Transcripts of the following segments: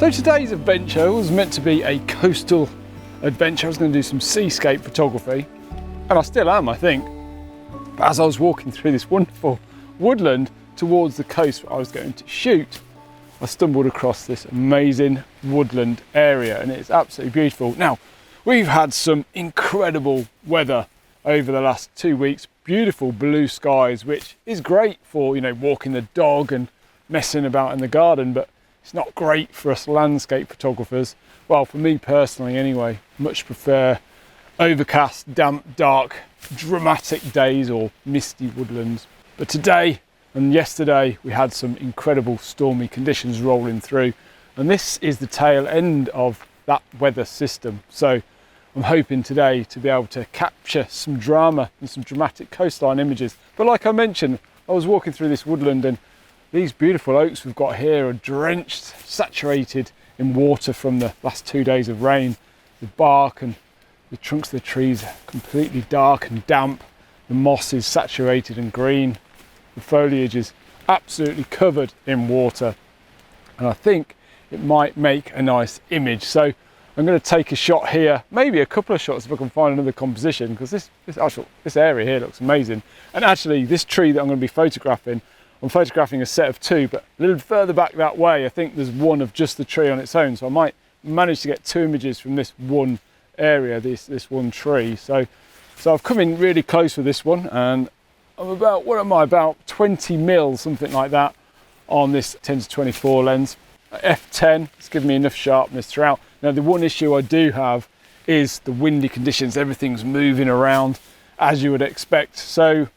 So today's adventure was meant to be a coastal adventure. I was going to do some seascape photography, and I still am, I think. But as I was walking through this wonderful woodland towards the coast where I was going to shoot, I stumbled across this amazing woodland area, and it's absolutely beautiful. Now, we've had some incredible weather over the last 2 weeks, beautiful blue skies, which is great for, you know, walking the dog and messing about in the garden, but it's not great for us landscape photographers. Well, for me personally anyway, much prefer overcast, damp, dark, dramatic days or misty woodlands. But today and yesterday we had some incredible stormy conditions rolling through, and this is the tail end of that weather system. So I'm hoping today to be able to capture some drama and some dramatic coastline images. But like I mentioned, I was walking through this woodland, and these beautiful oaks we've got here are drenched, saturated in water from the last 2 days of rain. The bark and the trunks of the trees are completely dark and damp. The moss is saturated and green. The foliage is absolutely covered in water. And I think it might make a nice image. So I'm going to take a shot here, maybe a couple of shots if I can find another composition, because this area here looks amazing. And actually this tree that I'm going to be photographing, I'm photographing a set of two, but a little further back that way, I think there's one of just the tree on its own. So I might manage to get 2 images from this one area, this one tree. So I've come in really close with this one, and I'm about, what am I, about 20 mils, something like that, on this 10 to 24 lens. F10, it's given me enough sharpness throughout. Now the one issue I do have is the windy conditions. Everything's moving around as you would expect. So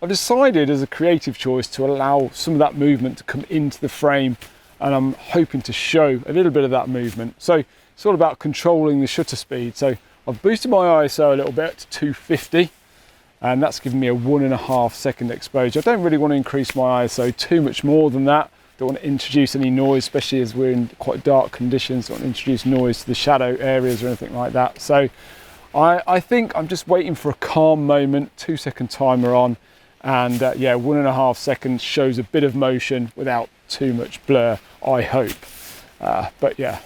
I've decided as a creative choice to allow some of that movement to come into the frame, and I'm hoping to show a little bit of that movement. So it's all about controlling the shutter speed. So I've boosted my ISO a little bit to 250, and that's given me a 1.5 second exposure. I don't really want to increase my ISO too much more than that. Don't want to introduce any noise, especially as we're in quite dark conditions. Don't want to introduce noise to the shadow areas or anything like that. So I think I'm just waiting for a calm moment, 2 second timer on, and yeah, 1.5 seconds shows a bit of motion without too much blur, I hope. But yeah,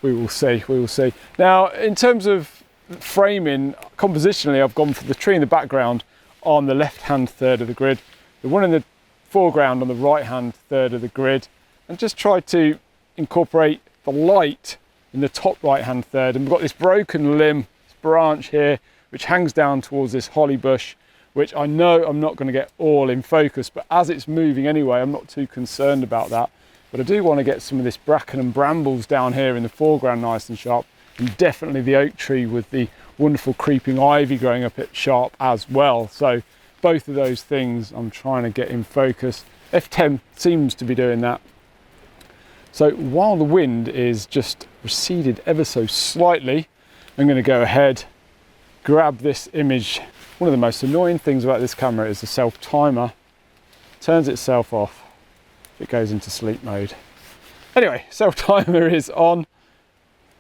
we will see. Now, in terms of framing, compositionally, I've gone for the tree in the background on the left-hand third of the grid, the one in the foreground on the right-hand third of the grid, and just tried to incorporate the light in the top right-hand third. And we've got this broken limb, this branch here, which hangs down towards this holly bush, which I know I'm not going to get all in focus, but as it's moving anyway, I'm not too concerned about that. But I do want to get some of this bracken and brambles down here in the foreground nice and sharp, and definitely the oak tree with the wonderful creeping ivy growing up it sharp as well. So both of those things I'm trying to get in focus. F10 seems to be doing that. So while the wind is just receded ever so slightly, I'm going to go ahead, grab this image. One of the most annoying things about this camera is the self timer turns itself off. It goes into sleep mode. Anyway, self timer is on.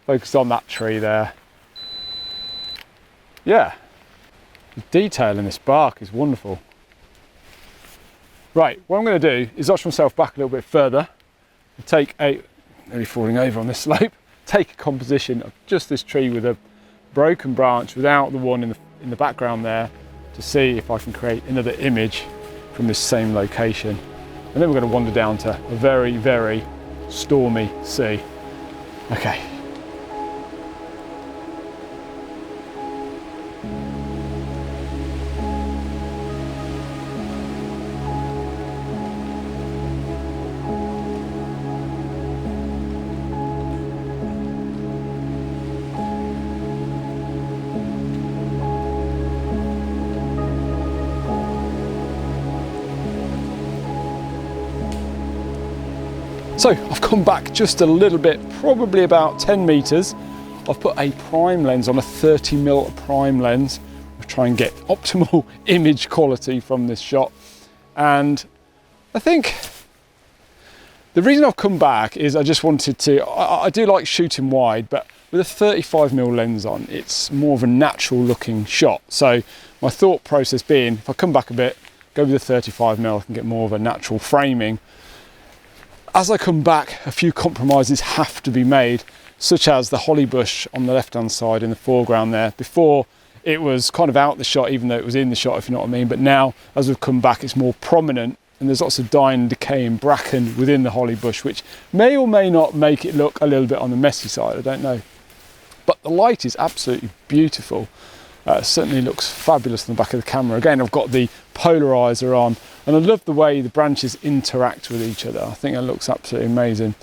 Focused on that tree there. Yeah, the detail in this bark is wonderful. Right, what I'm going to do is notch myself back a little bit further and take nearly falling over on this slope, take a composition of just this tree with a broken branch without the one in the background there, to see if I can create another image from this same location. And then we're going to wander down to a very, very stormy sea. Okay. So I've come back just a little bit, probably about 10 meters. I've put a prime lens on, a 30mm prime lens. I'll try and get optimal image quality from this shot. And I think the reason I've come back is I just wanted to, I do like shooting wide, but with a 35mm lens on, it's more of a natural looking shot. So my thought process being, if I come back a bit, go with the 35mm, I can get more of a natural framing. as I come back, a few compromises have to be made, such as the holly bush on the left hand side in the foreground there. Before, it was kind of out the shot, even though it was in the shot, if you know what I mean. But now, as we've come back, it's more prominent, and there's lots of dying and decaying bracken within the holly bush, which may or may not make it look a little bit on the messy side, I don't know. But the light is absolutely beautiful. Certainly looks fabulous on the back of the camera. Again, I've got the polarizer on, and I love the way the branches interact with each other. I think it looks absolutely amazing.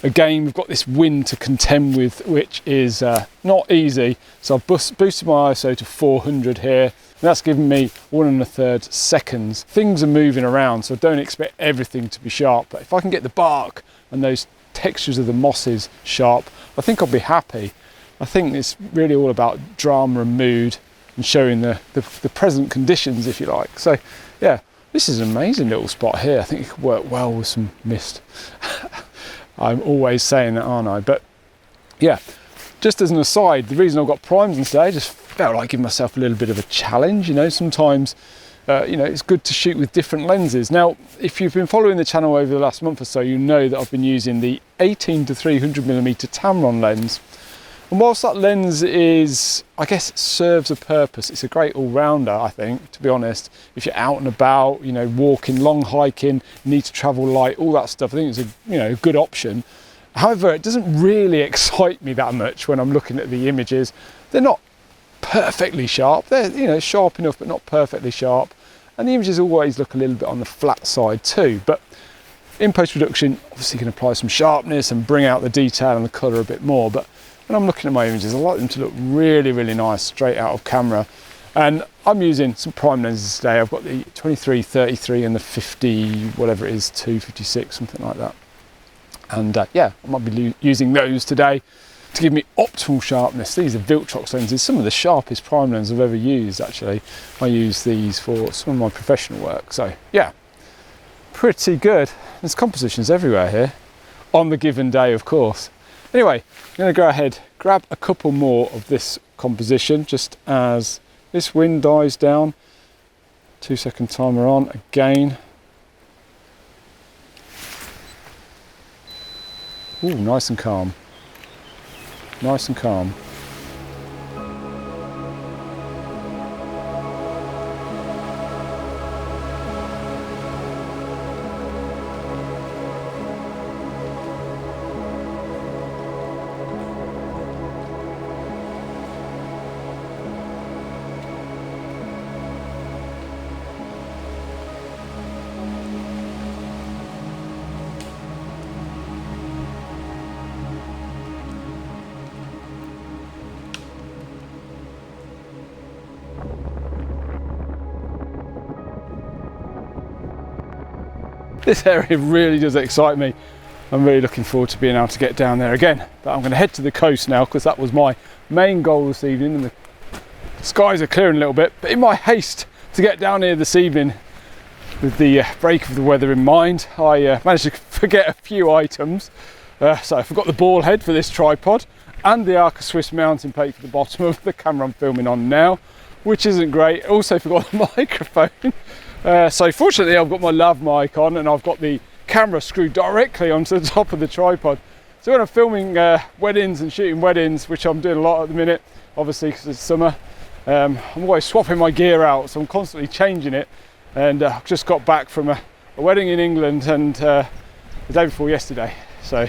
Again, we've got this wind to contend with, which is not easy. So I've boosted my ISO to 400 here, and that's given me 1 1/3 seconds. Things are moving around, so I don't expect everything to be sharp. But if I can get the bark and those textures of the mosses sharp, I think I'll be happy. I think it's really all about drama and mood and showing the present conditions, if you like. So yeah, this is an amazing little spot here. I think it could work well with some mist. I'm always saying that, aren't I? But yeah, just as an aside, the reason I've got primes on today, I just felt like giving myself a little bit of a challenge. You know, sometimes it's good to shoot with different lenses. Now, if you've been following the channel over the last month or so, you know that I've been using the 18 to 300mm Tamron lens. And whilst that lens is, I guess, serves a purpose, it's a great all-rounder, I think, to be honest. If you're out and about, you know, walking, long hiking, need to travel light, all that stuff, I think it's a good option. However, it doesn't really excite me that much when I'm looking at the images. They're not perfectly sharp. They're, sharp enough, but not perfectly sharp. And the images always look a little bit on the flat side too. But in post-production, obviously you can apply some sharpness and bring out the detail and the colour a bit more. But when I'm looking at my images, I like them to look really, really nice straight out of camera. And I'm using some prime lenses today. I've got the 23-33 and the 50, whatever it is, 256, something like that. And yeah, I might be using those today to give me optimal sharpness. These are Viltrox lenses, some of the sharpest prime lenses I've ever used, actually. I use these for some of my professional work. So yeah, pretty good. There's compositions everywhere here, on the given day, of course. Anyway, I'm going to go ahead, grab a couple more of this composition just as this wind dies down. 2-second timer on again. Ooh, nice and calm. Nice and calm. This area really does excite me. I'm really looking forward to being able to get down there again. But I'm going to head to the coast now because that was my main goal this evening, and the skies are clearing a little bit. But in my haste to get down here this evening with the break of the weather in mind, I managed to forget a few items. So I forgot the ball head for this tripod and the Arca Swiss mounting plate for the bottom of the camera I'm filming on now, which isn't great. Also forgot the microphone. So fortunately I've got my lav mic on and I've got the camera screwed directly onto the top of the tripod. So when I'm filming weddings and shooting weddings, which I'm doing a lot at the minute, obviously because it's summer, I'm always swapping my gear out, so I'm constantly changing it. And I've just got back from a wedding in England and the day before yesterday, so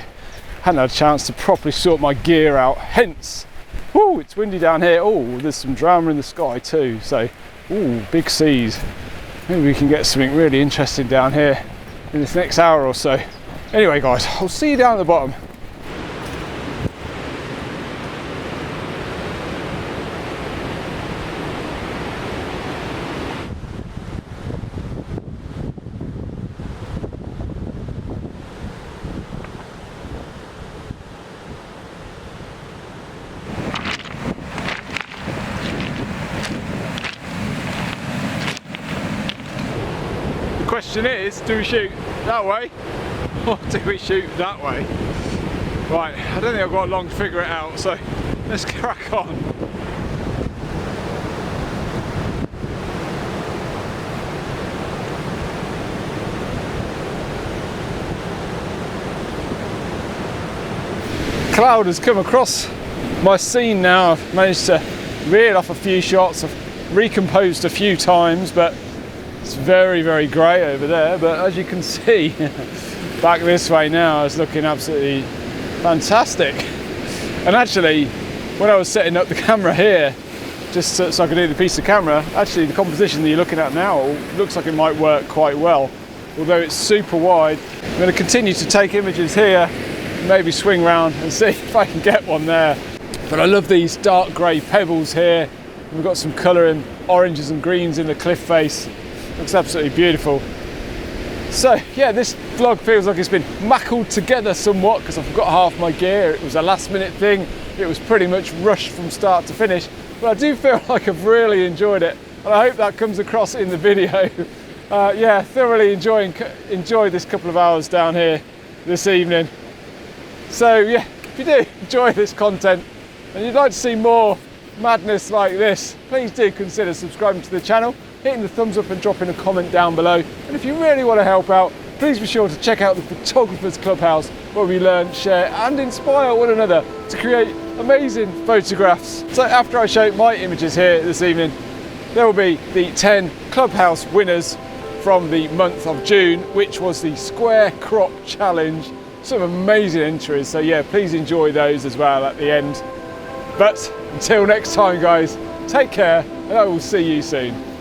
hadn't had a chance to properly sort my gear out, hence, whoo, it's windy down here. Oh, there's some drama in the sky too, so ooh, big seas. Maybe we can get something really interesting down here in this next hour or so. Anyway guys, I'll see you down at the bottom. The question is, do we shoot that way or do we shoot that way? Right, I don't think I've got long to figure it out, so let's crack on. cloud has come across my scene now. I've managed to reel off a few shots. I've recomposed a few times, but it's very, very grey over there. But as you can see, back this way now, it's looking absolutely fantastic. And actually, when I was setting up the camera here, just so I could do the piece of camera, actually the composition that you're looking at now looks like it might work quite well. Although it's super wide. I'm going to continue to take images here, maybe swing round and see if I can get one there. But I love these dark grey pebbles here. We've got some colour in oranges and greens in the cliff face. Looks absolutely beautiful. So yeah, this vlog feels like it's been mackled together somewhat because I forgot half my gear. It was a last minute thing. It was pretty much rushed from start to finish. But I do feel like I've really enjoyed it. And I hope that comes across in the video. Yeah, thoroughly enjoyed this couple of hours down here this evening. So yeah, if you do enjoy this content and you'd like to see more madness like this, please do consider subscribing to the channel, hitting the thumbs up and dropping a comment down below. And if you really want to help out, please be sure to check out the Photographer's Clubhouse, where we learn, share and inspire one another to create amazing photographs. So after I show my images here this evening, there will be the 10 Clubhouse winners from the month of June, which was the Square Crop Challenge. Some amazing entries, so yeah, please enjoy those as well at the end. But until next time guys, take care and I will see you soon.